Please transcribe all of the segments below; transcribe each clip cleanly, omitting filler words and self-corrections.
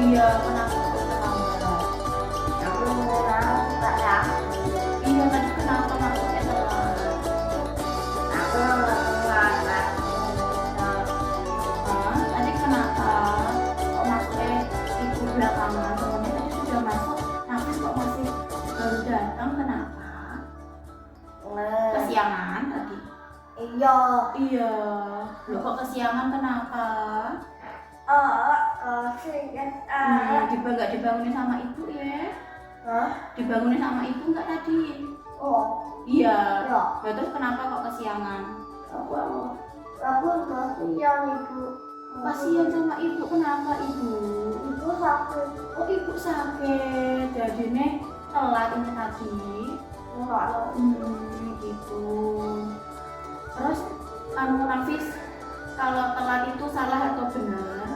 Iya, kenapa kok terlambat? Aku nggak tahu. Iya, tadi kenapa masuknya telat? Aku nggak Tadi kenapa kok masuknya ibu belakangan? Temennya tadi sudah masuk, Nafis kok masih baru datang? Kenapa? Kesiangan tadi? Iya. Iya. Loh, kok kesiangan kenapa? Nggak dibangunin sama ibu ya? Dibangunin sama ibu nggak tadi? Oh, Iya. iya. Lah terus kenapa kok kesiangan? Aku kasihan ibu. Kasihan sama ibu, kenapa ibu? Ibu sakit. Oh, ibu sakit, jadi nih telat ini tadi. Enggak. Gitu. Terus kamu Nafis, kalau telat itu salah atau benar?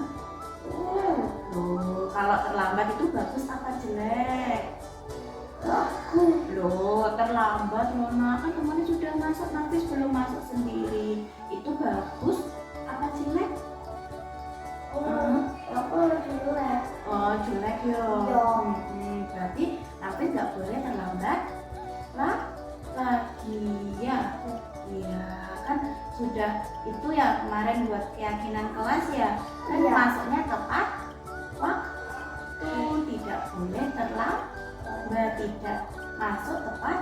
Loh, kalau terlambat itu bagus apa jelek? Loh, terlambat Mona, kan temannya sudah masuk, Nafis belum masuk sendiri. Itu bagus apa jelek? Aku jelek. Oh, jelek ya. Iya. Berarti Nafis nggak boleh terlambat lagi ya. Iya, kan sudah itu ya kemarin buat keyakinan kelas ya. Kan Iya. masuknya tepat waktu, tidak boleh terlambat, tidak masuk tepat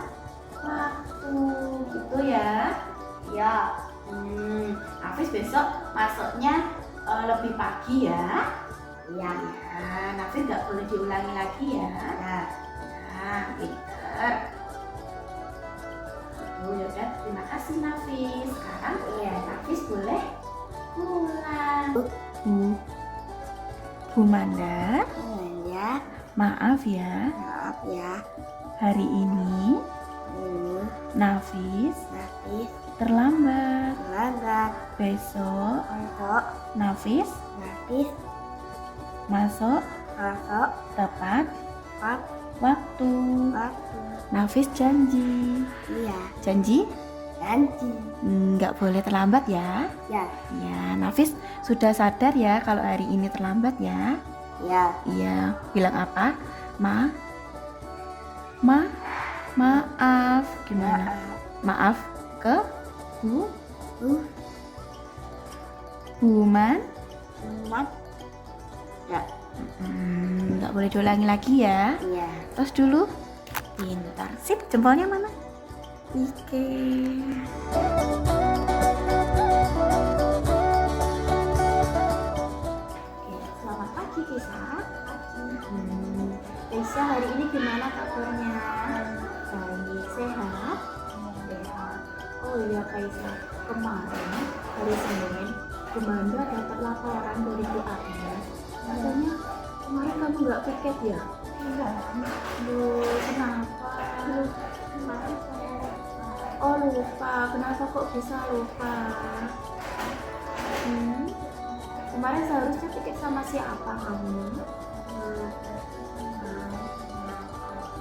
waktu, gitu ya. Ya. Nafis besok masuknya lebih pagi ya. Iya. Ya, Nafis nggak boleh diulangi lagi ya. Nah, pinter. Yaudah, terima kasih Nafis. Sekarang Nafis boleh pulang. Bu Manda, Ya. maaf ya. Maaf ya. Hari ini Ini Nafis Nafis terlambat. terlambat. Besok Untuk Nafis Nafis masuk masuk tepat tepat waktu. waktu. Nafis janji. Iya, Janji? janji. Nggak boleh terlambat ya. Ya, Ya, Nafis sudah sadar ya kalau hari ini terlambat ya. ya. Iya, bilang apa? Maaf. Gimana? Maaf ke Human? Umat. Ya, Nggak boleh diulangi lagi ya. iya. Terus dulu. Pintar. Sip, jempolnya mana? Oke. Selamat pagi, Kisa. Kisa, hari ini gimana kabarnya? Baik, sehat? Sehat. Oh iya, Kaisa. Kemarin, hari Senin, Bunda dapat laporan dari Bu Agnes. Katanya, kemarin kamu nggak piket ya? Enggak. Loh, kenapa? Oh, lupa. Kenapa kok bisa lupa? Kemarin seharusnya piket sama siapa kamu?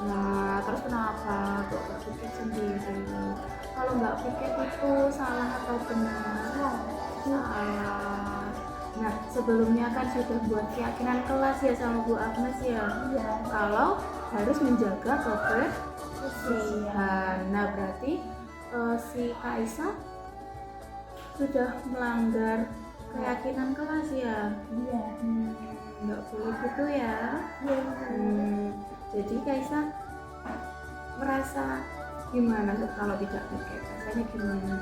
Nah, terus kenapa kok nggak piket sendiri? Kalau nggak piket itu salah atau benar? Salah. Nah, sebelumnya kan sudah buat keyakinan kelas ya sama Bu Agnes ya. Kalau harus menjaga kebersihan. Nah, berarti si Kaisa sudah melanggar keyakinan kelas ya. Iya. Nggak boleh gitu ya. Jadi Kaisa merasa gimana kalau tidak piket? Rasanya gimana?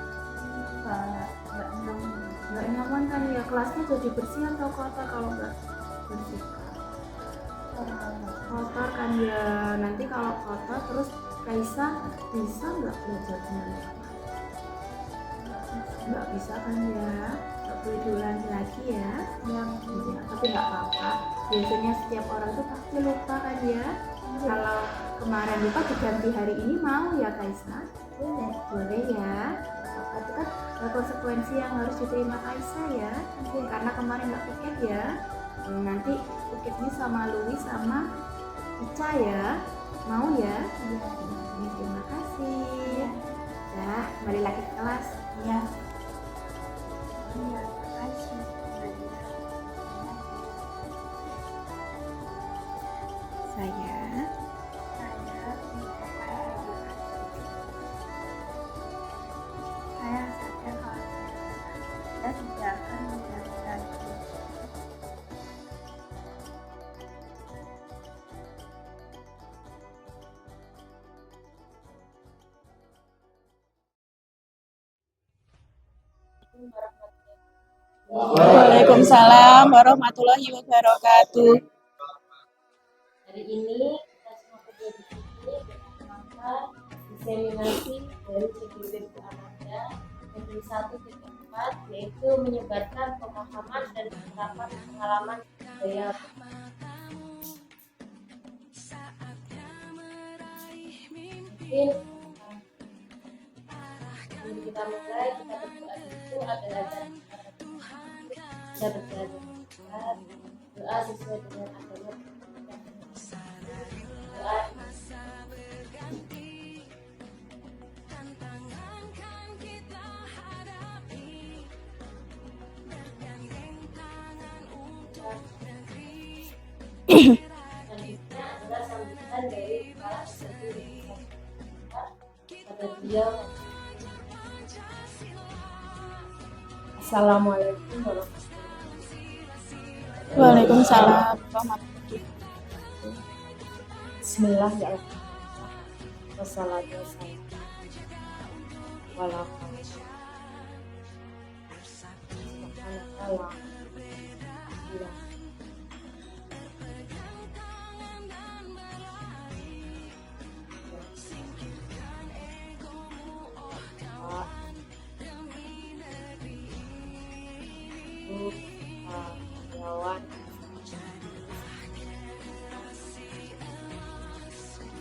Nggak nyaman kan ya, kelasnya jadi bersih atau kotor kalau nggak bersih? Kotor kan ya, nanti kalau kotor terus Kaisa bisa nggak belajar dengan baik? Nggak bisa kan ya, nggak boleh diulangi lagi ya. Ya, tapi nggak apa-apa, biasanya setiap orang tuh pasti lupa kan ya. Kalau kemarin lupa diganti hari ini mau ya Kaisa? Boleh ya. Itu kan konsekuensi yang harus diterima Kaisa ya. Karena kemarin nggak piket ya. Nanti piketnya sama Louis sama Ica ya. Mau ya? Terima kasih. Nah, kembali lagi ke kelas. Iya. Terima kasih. Saya sadar kalau kita tidak akan menjadi lagi. Waalaikumsalam warahmatullahi wabarakatuh. Hari ini kita semua kerja di sini dalam rangka diseminasi dari CGW Bu Ananda negeri 1-4, yaitu menyebarkan pemahaman dan penerapan pengalaman budaya. Mungkin sebelum kita mulai, kita berdoa dulu agar kita berjalan benar, doa sesuai dengan agama. Selanjutnya adalah sambutan dari kepala SMU pada beliau. Assalamualaikum warahmatullahi wabarakatuh. Waalaikumsalam warahmatullahi Bismillah ya Allah. Wassalatu wassalamu ala rasulillah.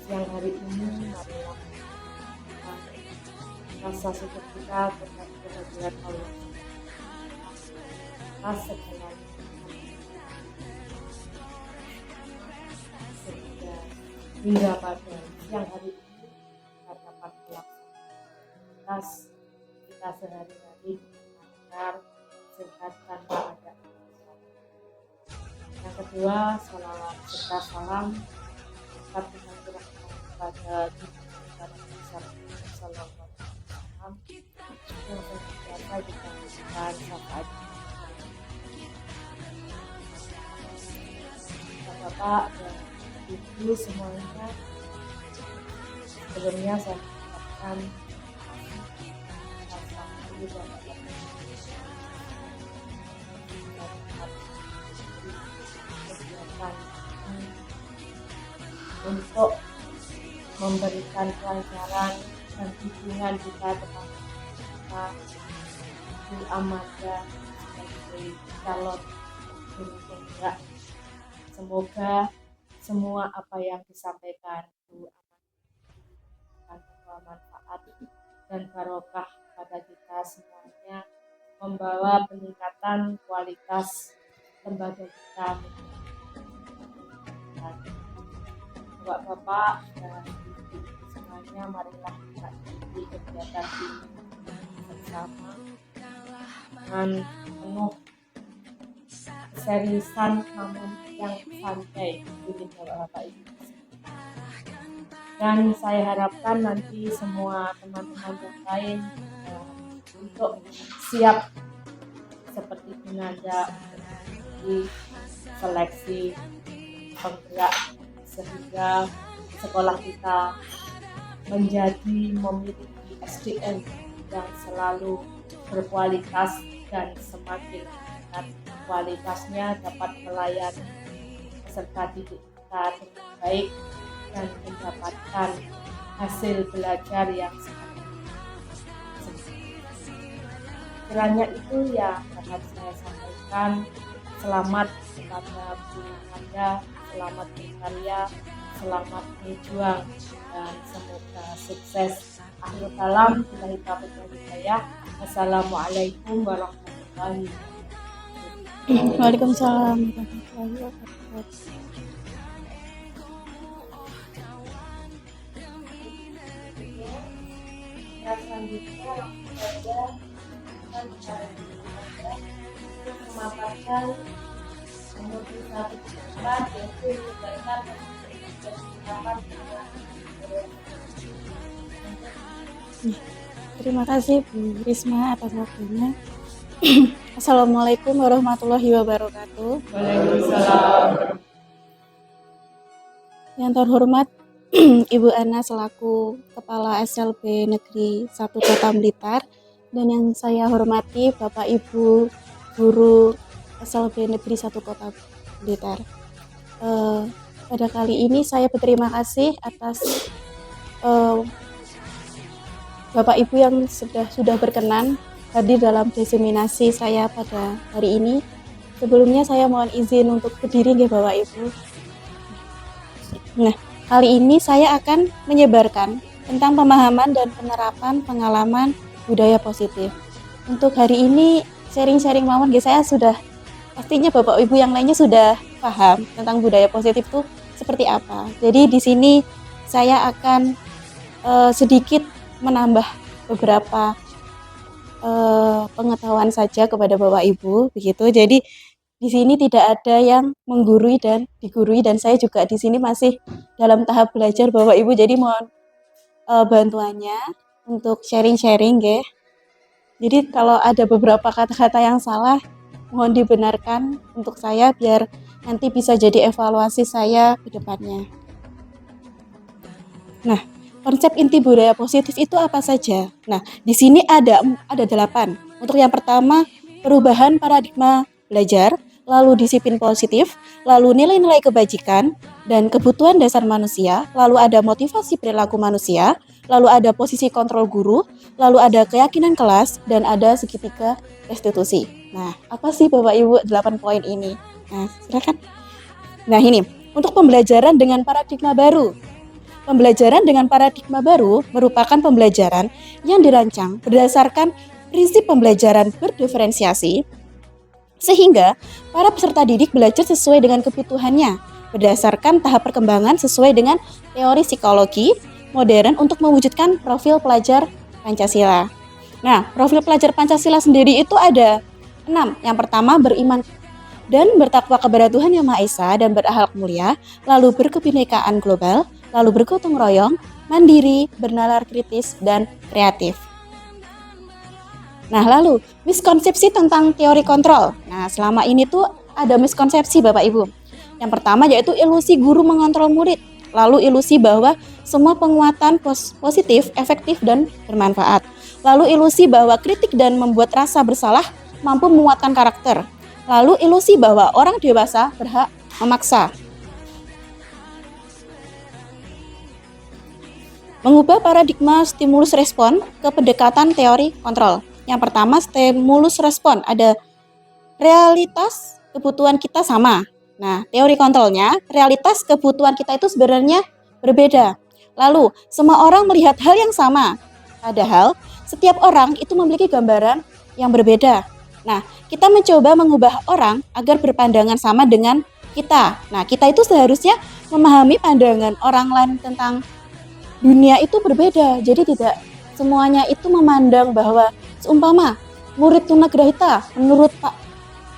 siang hari ini marilah rasa syukur kita terhadap kehadiran Allah atas segala sehingga hingga pada siang hari ini kita dapat melaksanakan atas kita sehari-hari agar sehat tanpa ada masalah. Yang kedua, salawat serta salam tetap kita curahkan kepada Nabi Sallallahu Alaihi Wasallam yang senantiasa kita berikan syafaat. Bapak dan Ibu semuanya, sebelumnya saya mengucapkan untuk memberikan pelajaran dan dukungan kita kepada kita Bu Amanda sebagai calon guru penggerak. Semoga semua apa yang disampaikan Bu Amanda akan membawa manfaat dan barokah pada kita semuanya, membawa peningkatan kualitas lembaga kita. Bapak-bapak dan ibu semuanya, marilah kita ikuti kegiatan ini bersama dengan penuh keseriusan namun yang santai ini Bapak Ibu. Dan saya harapkan nanti semua teman-teman yang lain untuk siap seperti Gunanda di seleksi penggerak sehingga sekolah kita memiliki SDM yang selalu berkualitas dan semakin meningkat kualitasnya dapat melayani peserta didik kita dengan baik dan mendapatkan hasil belajar yang sangat kiranya itu yang dapat saya sampaikan. Selamat kepada Bu Amanda, selamat berkarya, selamat berjuang, dan semoga sukses. Akhir kalam, billahi taufiq wal hidayah. Assalamualaikum warahmatullahi wabarakatuh. Waalaikumsalam warahmatullahi wabarakatuh. Selanjutnya langsung saja akan kita memaparkan nomor 1 yaitu menyebarkan Terima kasih Bu Risma atas waktunya. Assalamualaikum warahmatullahi wabarakatuh. Waalaikumsalam. Yang terhormat Ibu Ana selaku Kepala SLB Negeri 1 Kota Blitar, dan yang saya hormati Bapak Ibu Guru SLB Negeri 1 Kota Blitar. Pada kali ini saya berterima kasih atas Bapak Ibu yang sudah berkenan hadir dalam diseminasi saya pada hari ini. Sebelumnya saya mohon izin untuk berdiri ya Bapak Ibu. Nah, kali ini saya akan menyebarkan tentang pemahaman dan penerapan pengalaman budaya positif. Untuk hari ini sharing-sharing mawon saya sudah, pastinya Bapak Ibu yang lainnya sudah paham tentang budaya positif itu seperti apa. Jadi di sini saya akan sedikit menambah beberapa pengetahuan saja kepada Bapak Ibu begitu. Jadi di sini tidak ada yang menggurui dan digurui, dan saya juga di sini masih dalam tahap belajar Bapak Ibu. Jadi mohon bantuannya untuk sharing-sharing ya. Jadi kalau ada beberapa kata-kata yang salah mohon dibenarkan untuk saya biar nanti bisa jadi evaluasi saya ke depannya. Nah, konsep inti budaya positif itu apa saja? Nah, di sini ada 8. Untuk yang pertama, perubahan paradigma belajar, lalu disiplin positif, lalu nilai-nilai kebajikan dan kebutuhan dasar manusia, lalu ada motivasi perilaku manusia, lalu ada posisi kontrol guru, lalu ada keyakinan kelas, dan ada segitiga restitusi. Nah, apa sih Bapak Ibu 8 poin ini? Nah, silakan. Nah, ini untuk pembelajaran dengan paradigma baru. pembelajaran dengan paradigma baru merupakan pembelajaran yang dirancang berdasarkan prinsip pembelajaran berdiferensiasi, sehingga para peserta didik belajar sesuai dengan kebutuhannya, berdasarkan tahap perkembangan sesuai dengan teori psikologi modern untuk mewujudkan profil pelajar Pancasila. Nah, profil pelajar Pancasila sendiri itu ada 6. Yang pertama, beriman dan bertakwa kepada Tuhan Yang Maha Esa dan berakhlak mulia, lalu berkebinekaan global, lalu bergotong royong, mandiri, bernalar kritis, dan kreatif. Nah, lalu miskonsepsi tentang teori kontrol. Nah, selama ini tuh ada miskonsepsi Bapak Ibu. Yang pertama yaitu ilusi guru mengontrol murid, lalu ilusi bahwa semua penguatan positif, efektif, dan bermanfaat. Lalu ilusi bahwa kritik dan membuat rasa bersalah mampu menguatkan karakter. Lalu ilusi bahwa orang dewasa berhak memaksa. Mengubah paradigma stimulus respon ke pendekatan teori kontrol. Yang pertama, stimulus respon ada realitas kebutuhan kita sama. Nah, teori kontrolnya, realitas kebutuhan kita itu sebenarnya berbeda. Lalu, semua orang melihat hal yang sama. Padahal, setiap orang itu memiliki gambaran yang berbeda. Nah, kita mencoba mengubah orang agar berpandangan sama dengan kita. Nah, kita itu seharusnya memahami pandangan orang lain tentang dunia itu berbeda. Jadi tidak semuanya itu memandang bahwa seumpama murid tunagrahita menurut Pak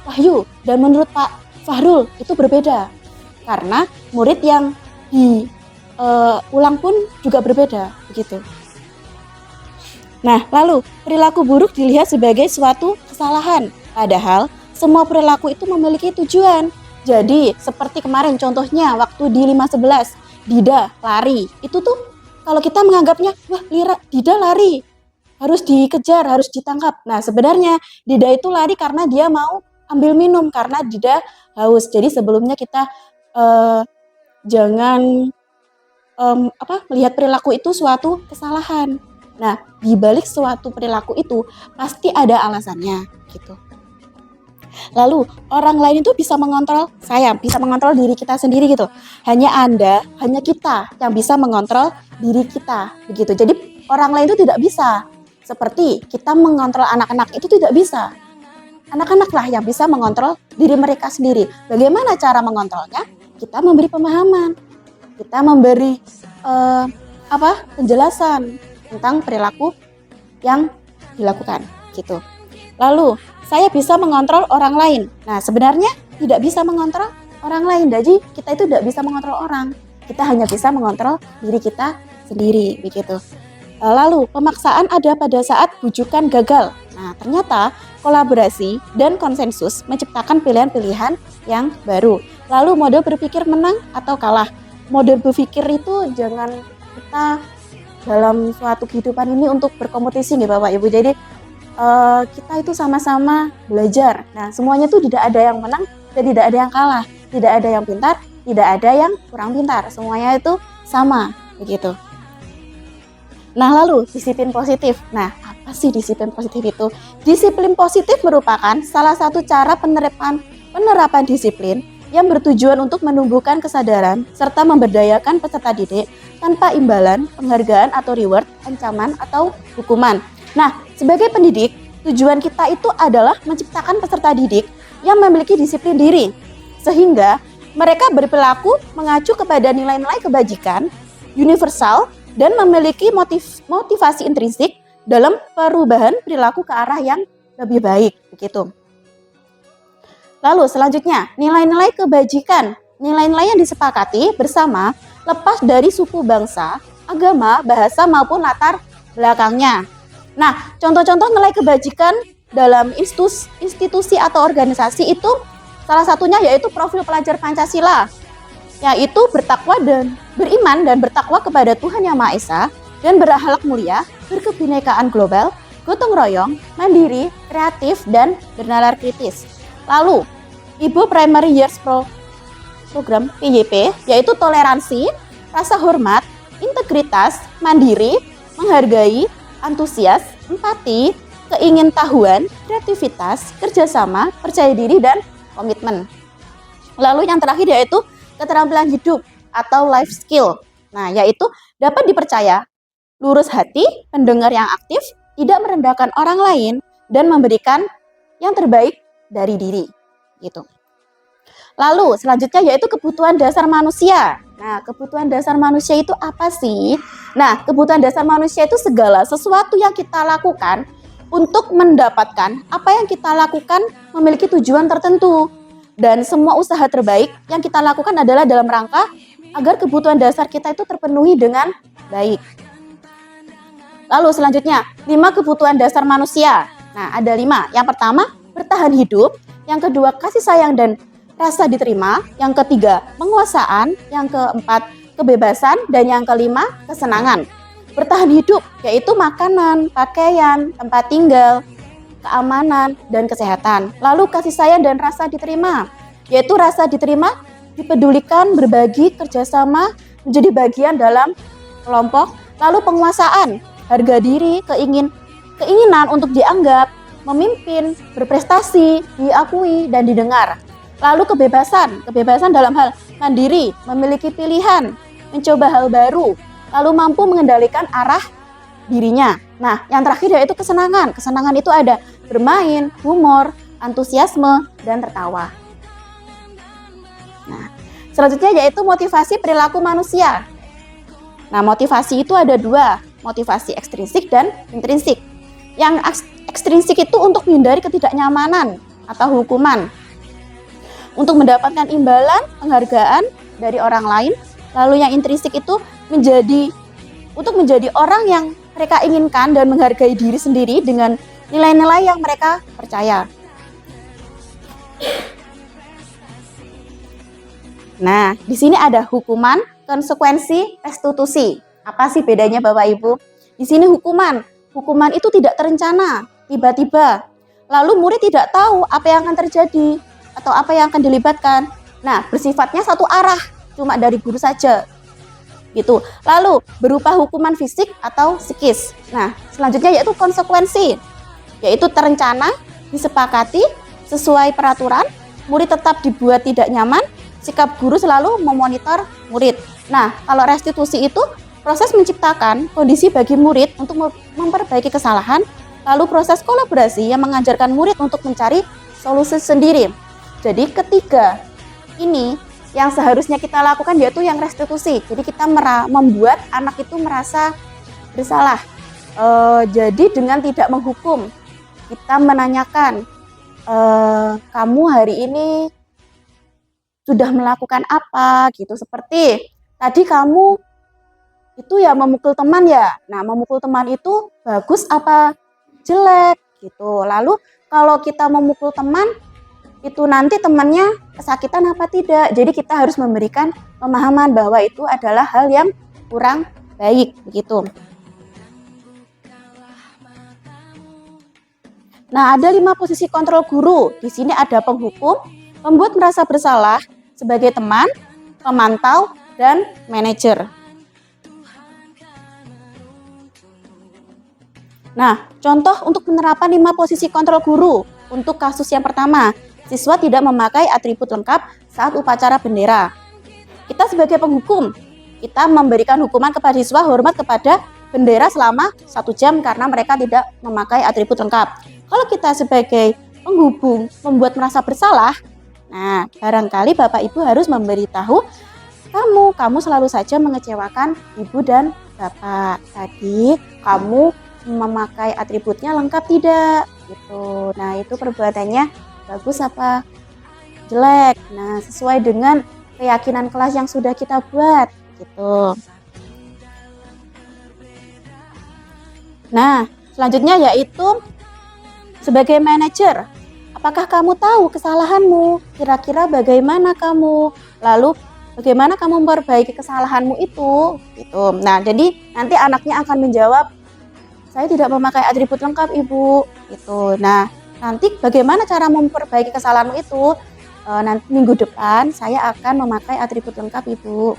Wahyu dan menurut Pak Fahrul itu berbeda. Karena murid yang diulang pun juga berbeda, begitu. Nah, lalu perilaku buruk dilihat sebagai suatu kesalahan. Padahal semua perilaku itu memiliki tujuan. Jadi seperti kemarin contohnya waktu di 511, Dida lari. Itu tuh kalau kita menganggapnya, wah Dida lari, harus dikejar, harus ditangkap. Nah, sebenarnya Dida itu lari karena dia mau ambil minum, karena Dida haus. Jadi sebelumnya kita jangan melihat perilaku itu suatu kesalahan. Nah, di balik suatu perilaku itu pasti ada alasannya, gitu. Lalu, orang lain itu bisa mengontrol saya, bisa mengontrol diri kita sendiri gitu. Hanya Anda, hanya kita yang bisa mengontrol diri kita, begitu. Jadi, orang lain itu tidak bisa. Seperti kita mengontrol anak-anak itu tidak bisa. Anak-anaklah yang bisa mengontrol diri mereka sendiri. Bagaimana cara mengontrolnya? Kita memberi pemahaman. Kita memberi penjelasan tentang perilaku yang dilakukan, gitu. Lalu, saya bisa mengontrol orang lain. Nah, sebenarnya tidak bisa mengontrol orang lain. Jadi, kita itu tidak bisa mengontrol orang. Kita hanya bisa mengontrol diri kita sendiri, begitu. Lalu, pemaksaan ada pada saat bujukan gagal. Nah, ternyata kolaborasi dan konsensus menciptakan pilihan-pilihan yang baru. Lalu, mode berpikir menang atau kalah. Mode berpikir itu jangan kita dalam suatu kehidupan ini untuk berkompetisi nih Bapak Ibu. Jadi kita itu sama-sama belajar. Nah, semuanya itu tidak ada yang menang dan tidak ada yang kalah. Tidak ada yang pintar, tidak ada yang kurang pintar. Semuanya itu sama, begitu. Nah, lalu disiplin positif. Nah, apa sih disiplin positif itu? Disiplin positif merupakan salah satu cara penerapan disiplin yang bertujuan untuk menumbuhkan kesadaran serta memberdayakan peserta didik tanpa imbalan, penghargaan atau reward, ancaman atau hukuman. Nah, sebagai pendidik, tujuan kita itu adalah menciptakan peserta didik yang memiliki disiplin diri, sehingga mereka berperilaku mengacu kepada nilai-nilai kebajikan, universal, dan memiliki motivasi intrinsik dalam perubahan perilaku ke arah yang lebih baik, begitu. Lalu selanjutnya, nilai-nilai kebajikan, nilai-nilai yang disepakati bersama lepas dari suku bangsa, agama, bahasa maupun latar belakangnya. Nah, contoh-contoh nilai kebajikan dalam institusi atau organisasi itu salah satunya yaitu profil pelajar Pancasila, yaitu bertakwa dan beriman dan bertakwa kepada Tuhan Yang Maha Esa dan berakhlak mulia, berkebinekaan global, gotong royong, mandiri, kreatif, dan bernalar kritis. Lalu, Ibu Primary Years Program PYP yaitu toleransi, rasa hormat, integritas, mandiri, menghargai, antusias, empati, keingintahuan, kreativitas, kerjasama, percaya diri, dan komitmen. Lalu yang terakhir yaitu keterampilan hidup atau life skill. Nah, yaitu dapat dipercaya, lurus hati, pendengar yang aktif, tidak merendahkan orang lain, dan memberikan yang terbaik dari diri. Gitu. Lalu selanjutnya yaitu kebutuhan dasar manusia. Nah, kebutuhan dasar manusia itu apa sih? Nah, kebutuhan dasar manusia itu segala sesuatu yang kita lakukan untuk mendapatkan apa yang kita lakukan memiliki tujuan tertentu. Dan semua usaha terbaik yang kita lakukan adalah dalam rangka agar kebutuhan dasar kita itu terpenuhi dengan baik. Lalu selanjutnya, 5 kebutuhan dasar manusia. Nah, ada 5. Yang pertama, bertahan hidup. Yang kedua, kasih sayang dan rasa diterima. Yang ketiga, penguasaan. Yang keempat, kebebasan. Dan yang kelima, kesenangan. Bertahan hidup, yaitu makanan, pakaian, tempat tinggal, keamanan, dan kesehatan. Lalu kasih sayang dan rasa diterima, yaitu rasa diterima, dipedulikan, berbagi, kerjasama, menjadi bagian dalam kelompok. Lalu penguasaan, harga diri, keinginan untuk dianggap, memimpin, berprestasi, diakui, dan didengar. Lalu kebebasan dalam hal mandiri, memiliki pilihan, mencoba hal baru, lalu mampu mengendalikan arah dirinya. Nah, yang terakhir yaitu kesenangan. Kesenangan itu ada bermain, humor, antusiasme, dan tertawa. Nah, selanjutnya yaitu motivasi perilaku manusia. Nah, motivasi itu ada 2, motivasi ekstrinsik dan intrinsik. Yang ekstrinsik itu untuk menghindari ketidaknyamanan atau hukuman, untuk mendapatkan imbalan, penghargaan dari orang lain. Lalu yang intrinsik itu untuk menjadi orang yang mereka inginkan dan menghargai diri sendiri dengan nilai-nilai yang mereka percaya. Nah, di sini ada hukuman, konsekuensi, restitusi. Apa sih bedanya Bapak Ibu? Di sini hukuman itu tidak terencana, tiba-tiba. Lalu murid tidak tahu apa yang akan terjadi atau apa yang akan dilibatkan. Nah, bersifatnya satu arah, cuma dari guru saja. Gitu. Lalu berupa hukuman fisik atau psikis. Nah, selanjutnya yaitu konsekuensi, yaitu terencana, disepakati, sesuai peraturan, murid tetap dibuat tidak nyaman, sikap guru selalu memonitor murid. Nah, kalau restitusi itu proses menciptakan kondisi bagi murid untuk memperbaiki kesalahan, lalu proses kolaborasi yang mengajarkan murid untuk mencari solusi sendiri. Jadi ketiga ini yang seharusnya kita lakukan yaitu yang restitusi. Jadi kita membuat anak itu merasa bersalah. Jadi dengan tidak menghukum, kita menanyakan, kamu hari ini sudah melakukan apa gitu. Seperti tadi kamu itu ya memukul teman ya. Nah, memukul teman itu bagus apa jelek gitu. Lalu kalau kita memukul teman itu nanti temannya kesakitan apa tidak. Jadi kita harus memberikan pemahaman bahwa itu adalah hal yang kurang baik begitu. Nah, ada 5 posisi kontrol guru. Di sini ada penghukum, pembuat merasa bersalah, sebagai teman, pemantau, dan manajer. Nah, contoh untuk penerapan 5 posisi kontrol guru. Untuk kasus yang pertama, siswa tidak memakai atribut lengkap saat upacara bendera. Kita sebagai penghukum, kita memberikan hukuman kepada siswa hormat kepada bendera selama 1 jam karena mereka tidak memakai atribut lengkap. Kalau kita sebagai penghubung membuat merasa bersalah, nah barangkali Bapak Ibu harus memberitahu, kamu selalu saja mengecewakan Ibu dan Bapak. Tadi kamu memakai atributnya lengkap tidak? Gitu. Nah, itu perbuatannya bagus apa jelek. Nah, sesuai dengan keyakinan kelas yang sudah kita buat gitu. Nah, selanjutnya yaitu sebagai manajer. Apakah kamu tahu kesalahanmu? Kira-kira bagaimana kamu? Lalu bagaimana kamu memperbaiki kesalahanmu itu? Gitu. Nah, jadi nanti anaknya akan menjawab, saya tidak memakai atribut lengkap, Ibu. Gitu. Nah, nanti bagaimana cara memperbaiki kesalahanmu itu? Nanti minggu depan saya akan memakai atribut lengkap, Ibu.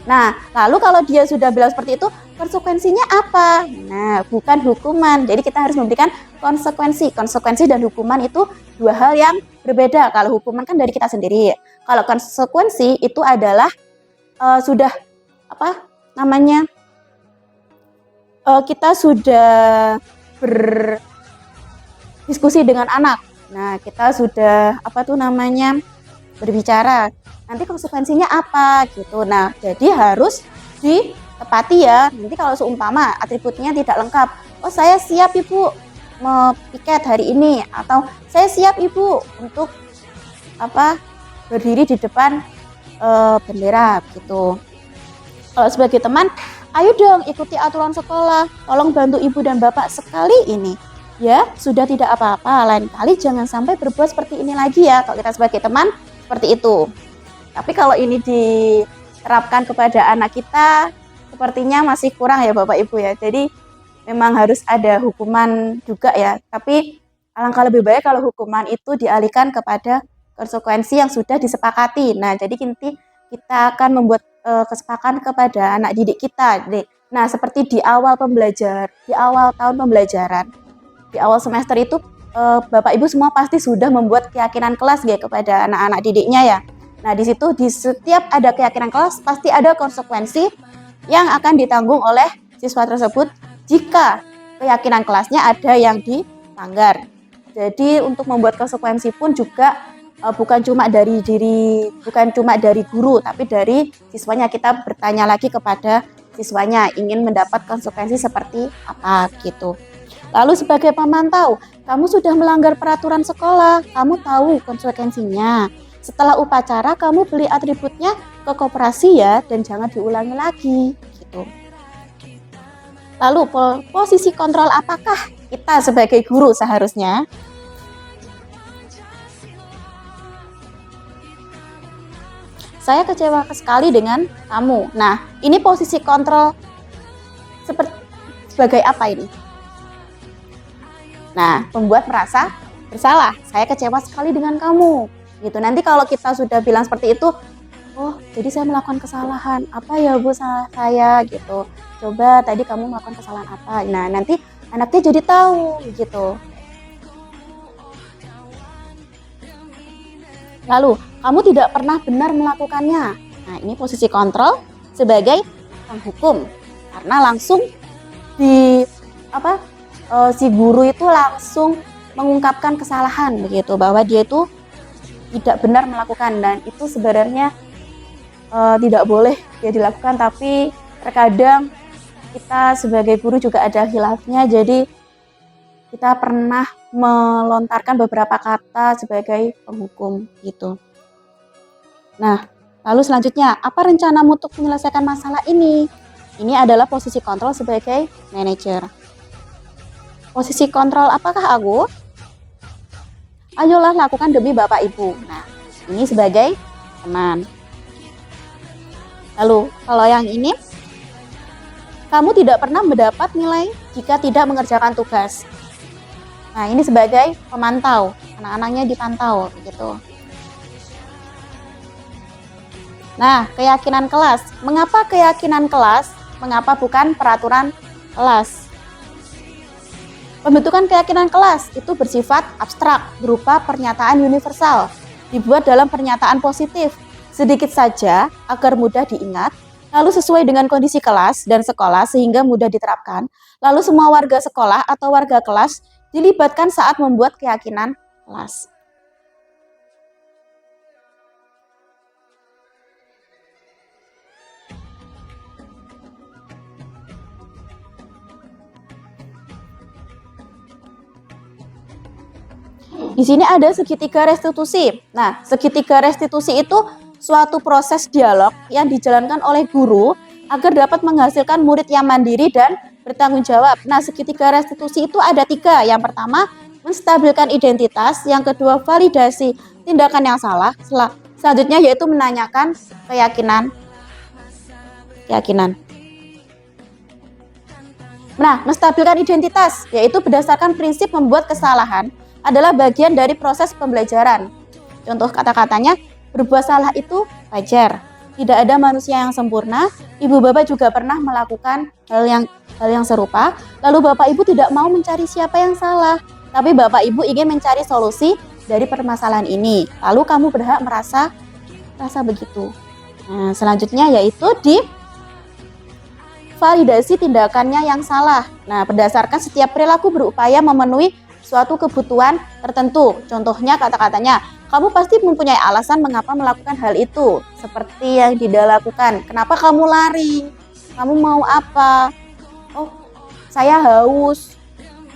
Nah, lalu kalau dia sudah bilang seperti itu, konsekuensinya apa? Nah, bukan hukuman. Jadi kita harus memberikan konsekuensi. Konsekuensi dan hukuman itu 2 hal yang berbeda. Kalau hukuman kan dari kita sendiri. Kalau konsekuensi itu adalah namanya kita sudah berdiskusi dengan anak. Nah, kita sudah berbicara. Nanti konsekuensinya apa gitu. Nah, jadi harus ditepati ya. Nanti kalau seumpama atributnya tidak lengkap, oh saya siap Ibu piket hari ini, atau saya siap Ibu untuk berdiri di depan bendera gitu. Kalau sebagai teman, ayo dong ikuti aturan sekolah, tolong bantu ibu dan bapak sekali ini. Ya, sudah tidak apa-apa, lain kali jangan sampai berbuat seperti ini lagi ya. Kalau kita sebagai teman, seperti itu. Tapi kalau ini diterapkan kepada anak kita, sepertinya masih kurang ya Bapak Ibu ya. Jadi memang harus ada hukuman juga ya. Tapi alangkah lebih baik kalau hukuman itu dialihkan kepada konsekuensi yang sudah disepakati. Nah, jadi kita akan membuat kesepakatan kepada anak didik kita. Nah, seperti di awal tahun pembelajaran, di awal semester itu Bapak Ibu semua pasti sudah membuat keyakinan kelas kepada anak-anak didiknya ya. Nah, di situ di setiap ada keyakinan kelas pasti ada konsekuensi yang akan ditanggung oleh siswa tersebut jika keyakinan kelasnya ada yang dilanggar. Jadi untuk membuat konsekuensi pun juga bukan cuma dari guru, tapi dari siswanya. Kita bertanya lagi kepada siswanya ingin mendapat konsekuensi seperti apa gitu. Lalu sebagai pemantau, kamu sudah melanggar peraturan sekolah, kamu tahu konsekuensinya. Setelah upacara kamu beli atributnya ke koperasi ya, dan jangan diulangi lagi gitu. Lalu posisi kontrol apakah kita sebagai guru seharusnya? Saya kecewa sekali dengan kamu. Nah, ini posisi kontrol sebagai apa ini? Nah, pembuat merasa bersalah. Saya kecewa sekali dengan kamu. Gitu. Nanti kalau kita sudah bilang seperti itu, oh, jadi saya melakukan kesalahan. Apa ya Bu salah saya gitu. Coba tadi kamu melakukan kesalahan apa? Nah, nanti anaknya jadi tahu gitu. Lalu, kamu tidak pernah benar melakukannya. Nah, ini posisi kontrol sebagai penghukum. Karena langsung si guru itu langsung mengungkapkan kesalahan begitu, bahwa dia itu tidak benar melakukan, dan itu sebenarnya tidak boleh dia dilakukan. Tapi terkadang kita sebagai guru juga ada khilafnya, jadi kita pernah melontarkan beberapa kata sebagai penghukum gitu. Nah, lalu selanjutnya, apa rencanamu untuk menyelesaikan masalah ini? Ini adalah posisi kontrol sebagai manajer. Posisi kontrol apakah aku? Ayolah lakukan demi Bapak Ibu. Nah, ini sebagai teman. Lalu, kalau yang ini, kamu tidak pernah mendapat nilai jika tidak mengerjakan tugas. Nah, ini sebagai pemantau. Anak-anaknya dipantau begitu. Nah, keyakinan kelas. Mengapa keyakinan kelas? Mengapa bukan peraturan kelas? Pembentukan keyakinan kelas itu bersifat abstrak, berupa pernyataan universal, dibuat dalam pernyataan positif, sedikit saja agar mudah diingat, lalu sesuai dengan kondisi kelas dan sekolah sehingga mudah diterapkan, lalu semua warga sekolah atau warga kelas dilibatkan saat membuat keyakinan kelas. Di sini ada segitiga restitusi. Nah, segitiga restitusi itu suatu proses dialog yang dijalankan oleh guru agar dapat menghasilkan murid yang mandiri dan bertanggung jawab. Nah, segitiga restitusi itu ada 3. Yang pertama, menstabilkan identitas. Yang kedua, validasi tindakan yang salah. Selanjutnya yaitu menanyakan keyakinan. Nah, menstabilkan identitas yaitu berdasarkan prinsip membuat kesalahan adalah bagian dari proses pembelajaran. Contoh kata-katanya, berbuat salah itu wajar. Tidak ada manusia yang sempurna. Ibu bapak juga pernah melakukan hal yang serupa. Lalu bapak ibu tidak mau mencari siapa yang salah, tapi bapak ibu ingin mencari solusi dari permasalahan ini. Lalu kamu berhak merasa begitu. Nah, selanjutnya yaitu di validasi tindakannya yang salah. Nah, berdasarkan setiap perilaku berupaya memenuhi suatu kebutuhan tertentu. Contohnya kata-katanya, kamu pasti mempunyai alasan mengapa melakukan hal itu. Seperti yang Dida lakukan. Kenapa kamu lari? Kamu mau apa? Oh, saya haus.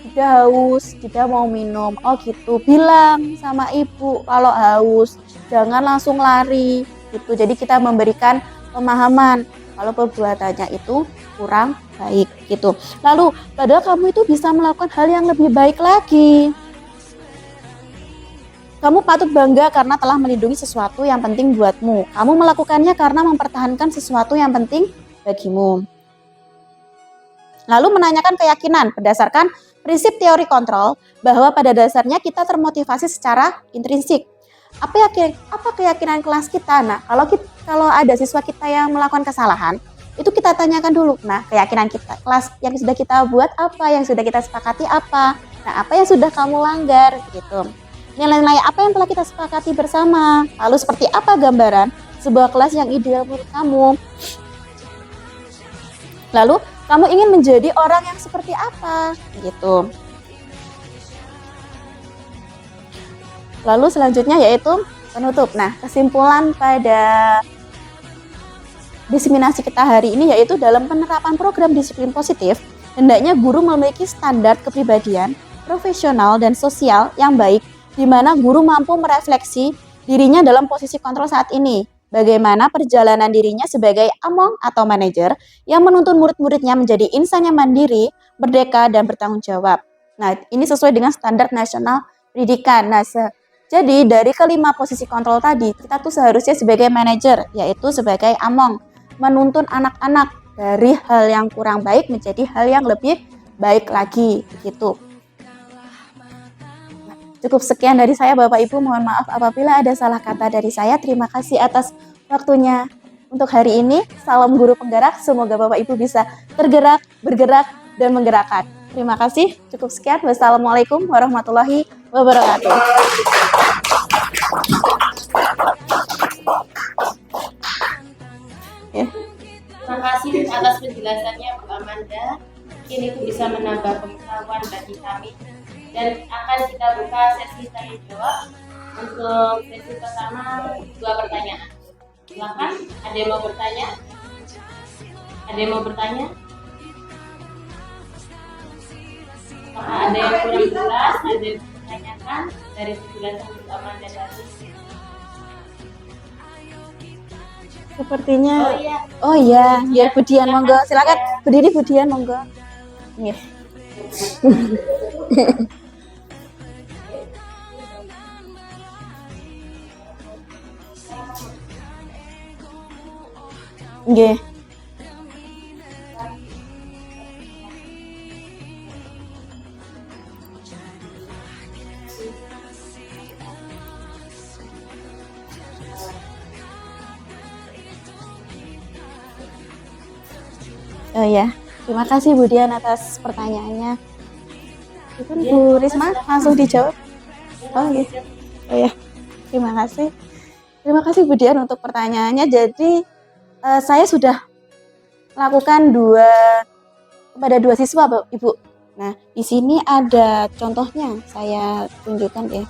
Dida haus, Dida mau minum. Oh gitu, bilang sama ibu kalau haus. Jangan langsung lari. Gitu. Jadi kita memberikan pemahaman kalau perbuatannya itu kurang baik gitu. Lalu padahal kamu itu bisa melakukan hal yang lebih baik lagi. Kamu patut bangga karena telah melindungi sesuatu yang penting buatmu. Kamu melakukannya karena mempertahankan sesuatu yang penting bagimu. Lalu menanyakan keyakinan berdasarkan prinsip teori kontrol bahwa pada dasarnya kita termotivasi secara intrinsik. Apa keyakinan kelas kita? Nah, kalau ada siswa kita yang melakukan kesalahan, itu kita tanyakan dulu. Nah, keyakinan kita, kelas yang sudah kita buat apa, yang sudah kita sepakati apa. Nah, apa yang sudah kamu langgar gitu. Nilai-nilai apa yang telah kita sepakati bersama. Lalu seperti apa gambaran sebuah kelas yang ideal menurut kamu. Lalu kamu ingin menjadi orang yang seperti apa gitu. Lalu selanjutnya yaitu penutup. Nah, kesimpulan pada diseminasi kita hari ini yaitu dalam penerapan program disiplin positif, hendaknya guru memiliki standar kepribadian, profesional, dan sosial yang baik, di mana guru mampu merefleksi dirinya dalam posisi kontrol saat ini. Bagaimana perjalanan dirinya sebagai among atau manajer yang menuntun murid-muridnya menjadi insan yang mandiri, merdeka, dan bertanggung jawab. Nah, ini sesuai dengan standar nasional pendidikan. Nah, jadi dari kelima posisi kontrol tadi, kita tuh seharusnya sebagai manajer, yaitu sebagai among, menuntun anak-anak dari hal yang kurang baik menjadi hal yang lebih baik lagi, gitu. Cukup sekian dari saya Bapak Ibu, mohon maaf apabila ada salah kata dari saya. Terima kasih atas waktunya untuk hari ini. Salam guru penggerak, semoga Bapak Ibu bisa tergerak, bergerak, dan menggerakkan. Terima kasih, cukup sekian. Wassalamualaikum warahmatullahi wabarakatuh. Ya. Terima kasih atas penjelasannya Bu Amanda. Mungkin itu bisa menambah pengetahuan bagi kami. Dan akan kita buka sesi tanya jawab. Untuk sesi pertama 2 pertanyaan. Silakan, ada yang mau bertanya? Ada yang mau bertanya? Apakah ada yang kurang jelas? Ada yang ditanyakan dari penjelasan Bu Amanda tadi? Sepertinya. Oh iya, ya Budian monggo. Silakan berdiri Budian monggo. Nggih. Nggih. Oh ya, terima kasih Budian atas pertanyaannya. Itu Bu Risma langsung dijawab. Oh iya. Oh ya, terima kasih. Terima kasih Budian untuk pertanyaannya. Jadi saya sudah lakukan kepada 2 siswa Ibu. Nah, di sini ada contohnya, saya tunjukkan ya.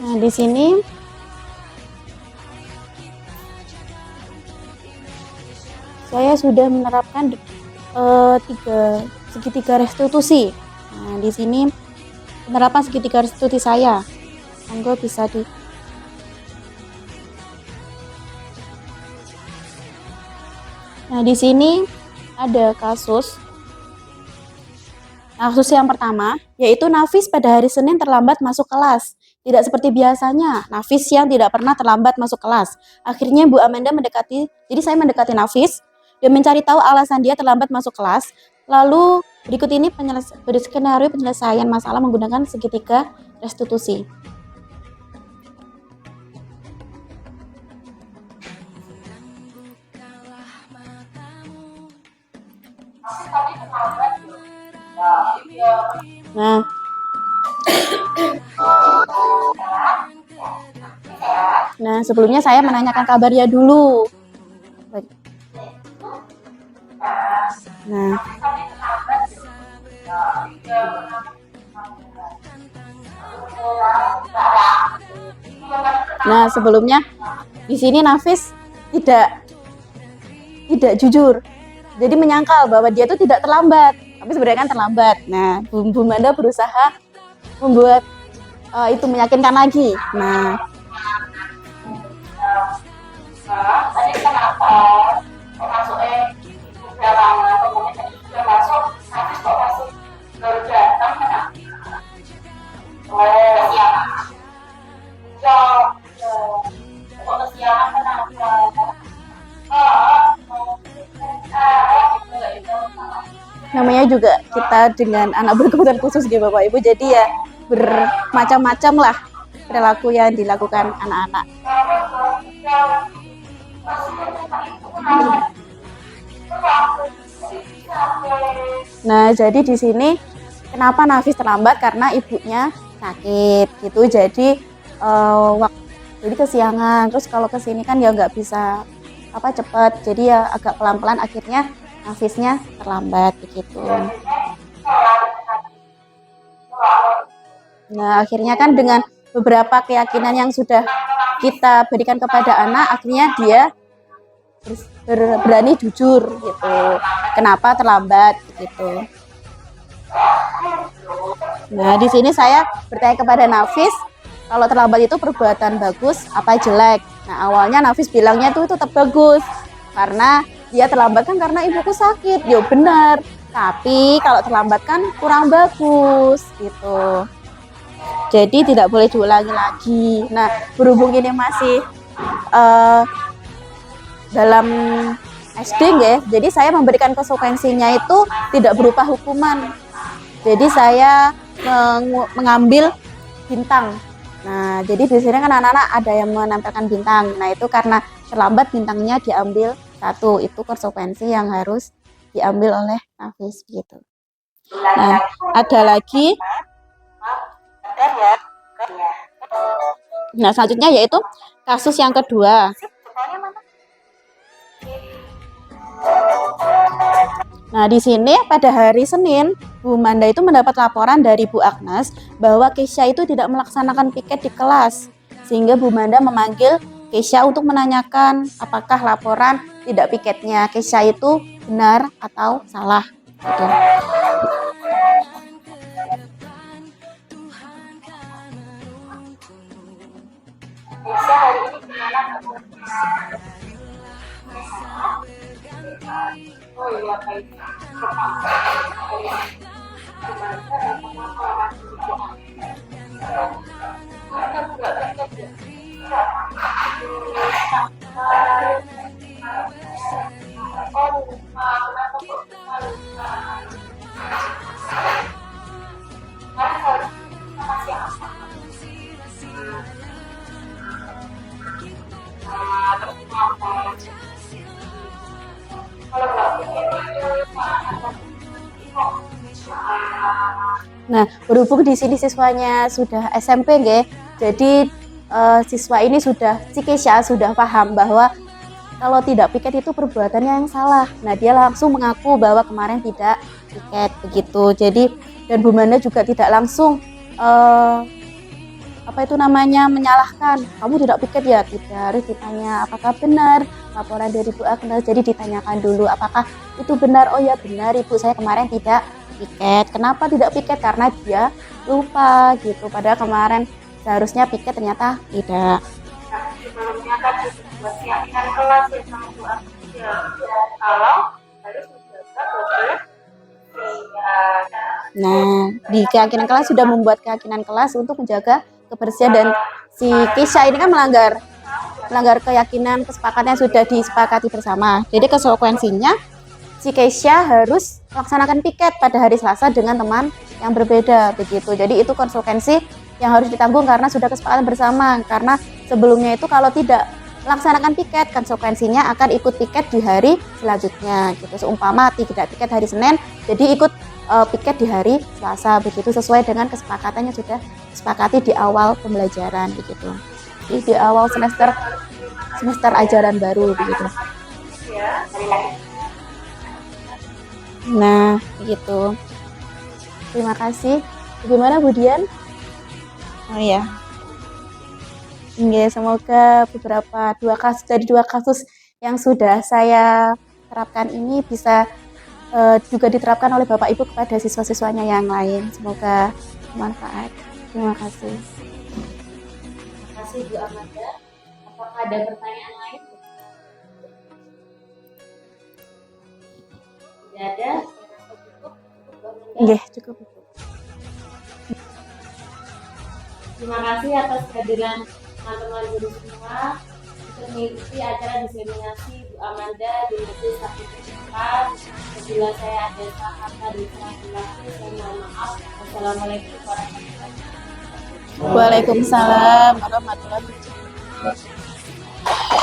Nah, di sini saya sudah menerapkan segitiga restitusi. Nah, di sini penerapan segitiga restitusi saya. Monggo bisa di. Nah, di sini ada kasus. Kasus yang pertama yaitu Nafis pada hari Senin terlambat masuk kelas. Tidak seperti biasanya, Nafis yang tidak pernah terlambat masuk kelas. Akhirnya Bu Amanda saya mendekati Nafis dan mencari tahu alasan dia terlambat masuk kelas. Lalu berikut ini skenario penyelesaian masalah menggunakan segitiga restitusi. Nah, nah sebelumnya saya menanyakan kabarnya dulu. Nah, nah sebelumnya di sini Nafis tidak jujur. Jadi menyangkal bahwa dia itu tidak terlambat, tapi sebenarnya kan terlambat. Nah, Bu Manda berusaha membuat itu meyakinkan lagi. Nah, namanya juga kita dengan anak berkebutuhan khusus gitu Bapak Ibu, jadi ya bermacam-macam lah perilaku yang dilakukan anak-anak. Nah, jadi di sini kenapa Nafis terlambat karena ibunya sakit gitu, jadi jadi kesiangan. Terus kalau kesini kan ya nggak bisa cepat, jadi ya agak pelan-pelan, akhirnya Nafisnya terlambat begitu. Nah, akhirnya kan dengan beberapa keyakinan yang sudah kita berikan kepada anak, akhirnya dia berani jujur gitu. Kenapa terlambat gitu. Nah, di sini saya bertanya kepada Nafis, kalau terlambat itu perbuatan bagus apa jelek? Nah, awalnya Nafis bilangnya itu tetap bagus karena dia terlambat kan karena ibuku sakit. Ya benar, tapi kalau terlambat kan kurang bagus gitu. Jadi tidak boleh diulangi lagi. Nah, berhubung ini masih dalam SD ya, jadi saya memberikan konsekuensinya itu tidak berupa hukuman. Jadi saya mengambil bintang. Nah, jadi di sini kan anak-anak ada yang menempelkan bintang. Nah, itu karena terlambat bintangnya diambil 1, itu konsekuensi yang harus diambil oleh Nafis gitu. Nah, ada lagi. Nah, selanjutnya yaitu kasus yang kedua. Nah, di sini pada hari Senin, Bu Manda itu mendapat laporan dari Bu Agnes bahwa Keisha itu tidak melaksanakan piket di kelas. Sehingga Bu Manda memanggil Keisha untuk menanyakan apakah laporan tidak piketnya Keisha itu benar atau salah. Gitu. Keisha hari ini gimana? Oh iya, baik. Nah, berhubung di sini siswanya sudah SMP nggih. Jadi siswa ini si Keisha sudah paham bahwa kalau tidak piket itu perbuatannya yang salah. Nah, dia langsung mengaku bahwa kemarin tidak piket begitu. Jadi dan Bu Manda juga tidak langsung menyalahkan. Kamu tidak piket ya? Tidak, harus ditanya apakah benar laporan dari Bu Agnes. Jadi ditanyakan dulu apakah itu benar. Oh ya benar Ibu, saya kemarin tidak piket. Kenapa tidak piket? Karena dia lupa gitu. Padahal kemarin seharusnya piket, ternyata tidak. Sebelumnya kan buat keyakinan kelas ya sama Bu Agnes ya. Kalau harus menjaga Nah, di keyakinan kelas sudah membuat keyakinan kelas untuk menjaga kebersihan, dan si Keisha ini kan melanggar keyakinan kesepakatan yang sudah disepakati bersama. Jadi konsekuensinya si Keisha harus melaksanakan piket pada hari Selasa dengan teman yang berbeda begitu. Jadi itu konsekuensi yang harus ditanggung karena sudah kesepakatan bersama. Karena sebelumnya itu kalau tidak melaksanakan piket, konsekuensinya akan ikut piket di hari selanjutnya gitu. Seumpama tidak piket hari Senin, jadi ikut piket di hari Selasa begitu, sesuai dengan kesepakatannya sudah disepakati di awal pembelajaran begitu. Di awal semester ajaran baru begitu. Nah, begitu. Terima kasih. Bagaimana Bu Dian? Oh ya. Semoga dari dua kasus yang sudah saya terapkan ini bisa juga diterapkan oleh Bapak Ibu kepada siswa-siswanya yang lain. Semoga bermanfaat. Terima kasih. Terima kasih Bu Amanda. Apakah ada pertanyaan lain? Tidak ada. Cukup, Bu Amanda. Cukup. Terima kasih atas kehadiran teman-teman guru semua untuk mengikuti acara diseminasi Bu Amanda di Majelis Sabtu Keempat. Apabila saya ada salah kata di salah-salah, saya mohon maaf. Wassalamualaikum warahmatullahi wabarakatuh. Waalaikumsalam warahmatullahi wabarakatuh.